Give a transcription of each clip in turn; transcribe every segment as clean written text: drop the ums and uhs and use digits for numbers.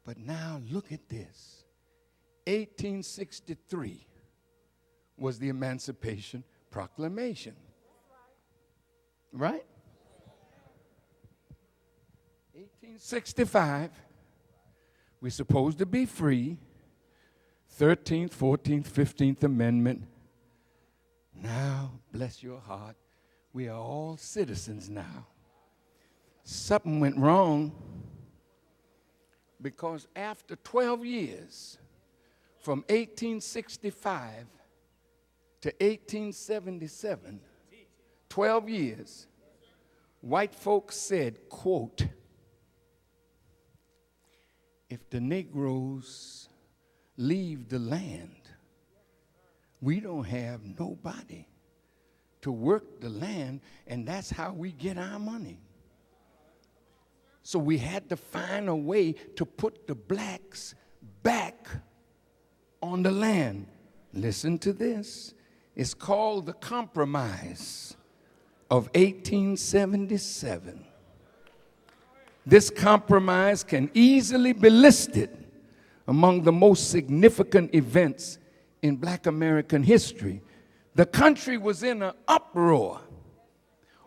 But now look at this. 1863 was the Emancipation Proclamation. Right? 1865, we're supposed to be free. 13th, 14th, 15th Amendment. Now, bless your heart, we are all citizens now. Something went wrong because after 12 years, from 1865 to 1877, 12 years, white folks said, quote, if the Negroes leave the land, we don't have nobody to work the land, and that's how we get our money. So we had to find a way to put the blacks back on the land. Listen to this. It's called the Compromise of 1877. This compromise can easily be listed among the most significant events in Black American history. The country was in an uproar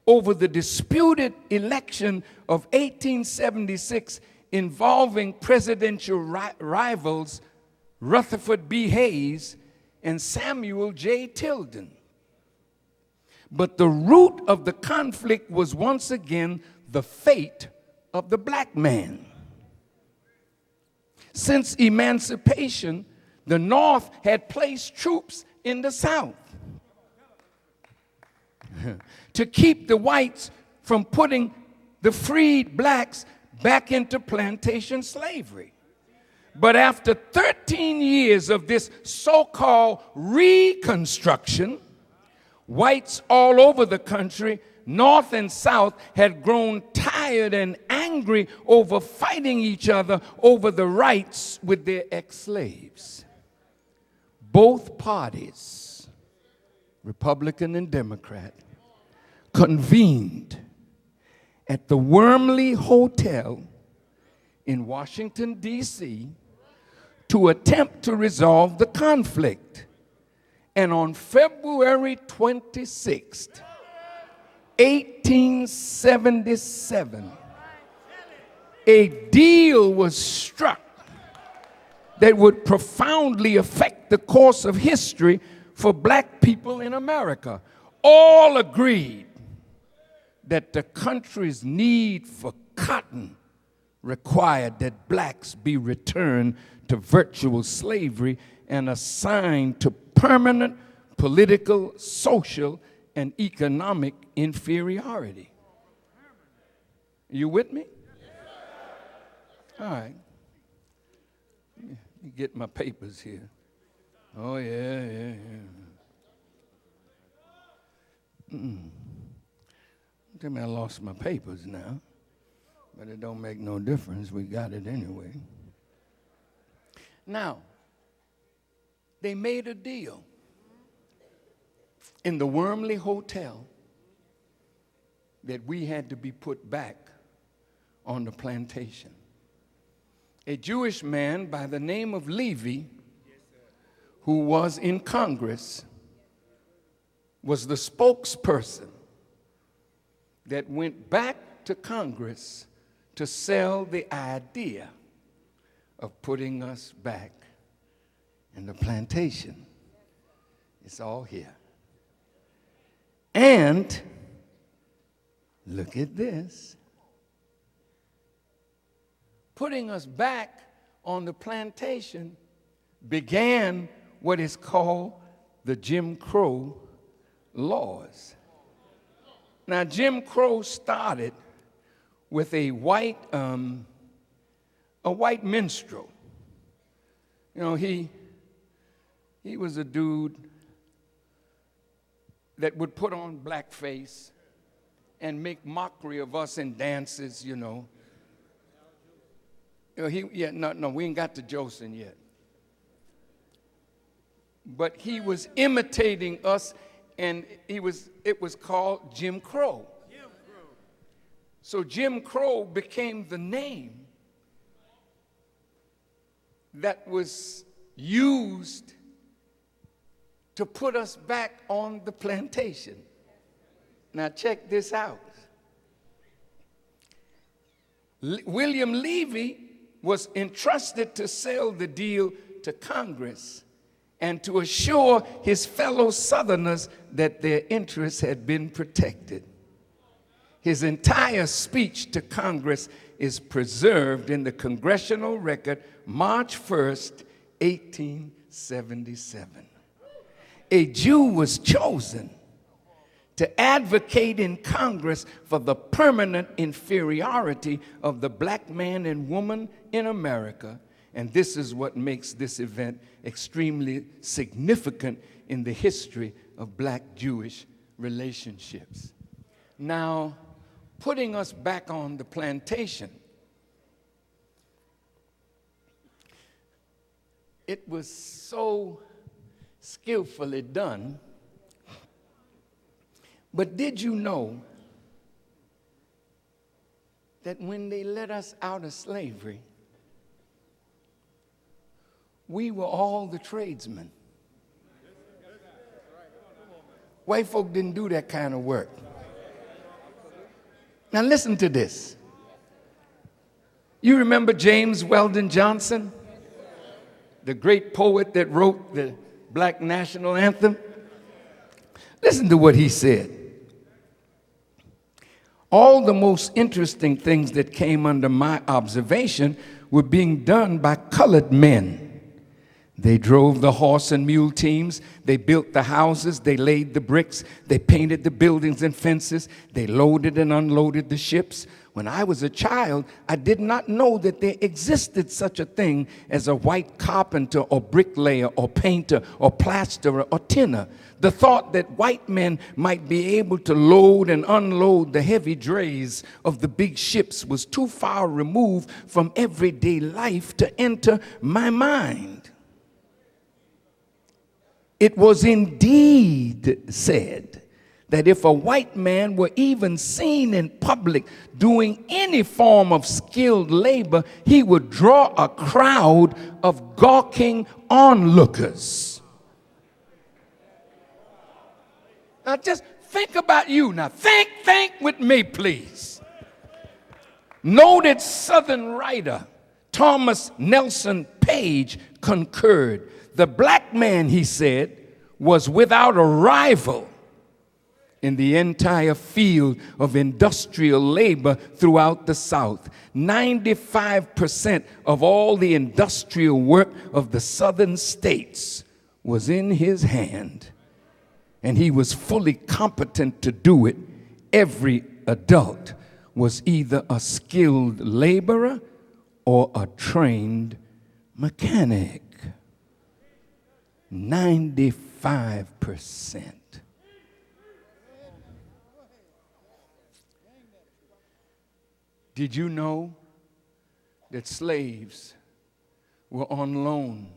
over the disputed election of 1876 involving presidential rivals Rutherford B. Hayes and Samuel J. Tilden. But the root of the conflict was once again the fate of the black man. Since emancipation, the North had placed troops in the South to keep the whites from putting the freed blacks back into plantation slavery. But after 13 years of this so-called reconstruction, whites all over the country, North and South, had grown tired and angry over fighting each other over the rights with their ex-slaves. Both parties, Republican and Democrat, convened at the Wormley Hotel in Washington, D.C. to attempt to resolve the conflict. And on February 26th, 1877, a deal was struck that would profoundly affect the course of history for black people in America. All agreed that the country's need for cotton required that blacks be returned to virtual slavery and assigned to permanent political, social, and economic inferiority. You with me? All right. Let me get my papers here. Oh, yeah. Tell me I lost my papers now, but it don't make no difference. We got it anyway. Now, they made a deal in the Wormley Hotel that we had to be put back on the plantation. A Jewish man by the name of Levi, who was in Congress, was the spokesperson that went back to Congress to sell the idea of putting us back in the plantation. It's all here. And look at this. Putting us back on the plantation began what is called the Jim Crow laws. Now, Jim Crow started with a white minstrel. You know, he was a dude that would put on blackface and make mockery of us in dances, you know. We ain't got to Joseph yet. But he was imitating us, and it was called Jim Crow. So Jim Crow became the name that was used to put us back on the plantation. Now check this out. William Levy was entrusted to sell the deal to Congress and to assure his fellow Southerners that their interests had been protected. His entire speech to Congress is preserved in the Congressional Record, March 1st, 1877. A Jew was chosen to advocate in Congress for the permanent inferiority of the black man and woman in America. And this is what makes this event extremely significant in the history of black-Jewish relationships. Now, putting us back on the plantation, it was so skillfully done. But did you know that when they let us out of slavery, we were all the tradesmen? White folk didn't do that kind of work. Now listen to this. You remember James Weldon Johnson, the great poet that wrote the Black National Anthem? Listen to what he said. All the most interesting things that came under my observation were being done by colored men. They drove the horse and mule teams, they built the houses, they laid the bricks, they painted the buildings and fences, they loaded and unloaded the ships. When I was a child, I did not know that there existed such a thing as a white carpenter or bricklayer or painter or plasterer or tinner. The thought that white men might be able to load and unload the heavy drays of the big ships was too far removed from everyday life to enter my mind. It was indeed said that if a white man were even seen in public doing any form of skilled labor, he would draw a crowd of gawking onlookers. Now just think about you. Now think with me, please. Noted Southern writer Thomas Nelson Page concurred. The black man, he said, was without a rival in the entire field of industrial labor throughout the South. 95% of all the industrial work of the southern states was in his hand, and he was fully competent to do it. Every adult was either a skilled laborer or a trained mechanic. 95%. Did you know that slaves were on loan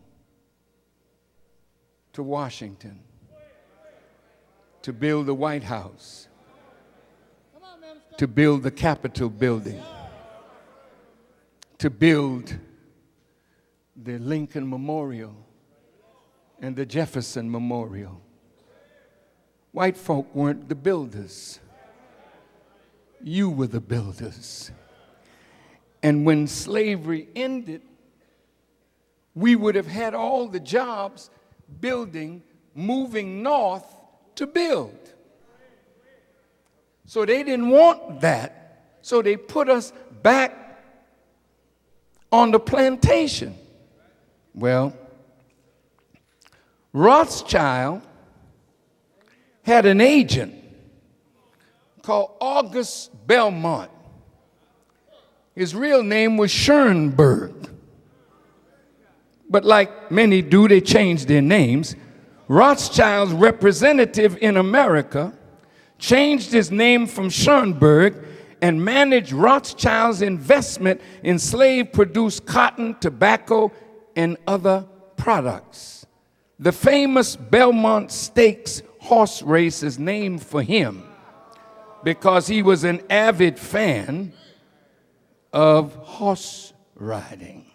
to Washington to build the White House, to build the Capitol building, to build the Lincoln Memorial and the Jefferson Memorial? White folk weren't the builders. You were the builders. And when slavery ended, we would have had all the jobs building, moving north to build. So they didn't want that. So they put us back on the plantation. Well, Rothschild had an agent called August Belmont. His real name was Schoenberg. But like many do, they changed their names. Rothschild's representative in America changed his name from Schoenberg and managed Rothschild's investment in slave-produced cotton, tobacco, and other products. The famous Belmont Stakes horse race is named for him because he was an avid fan of horse riding.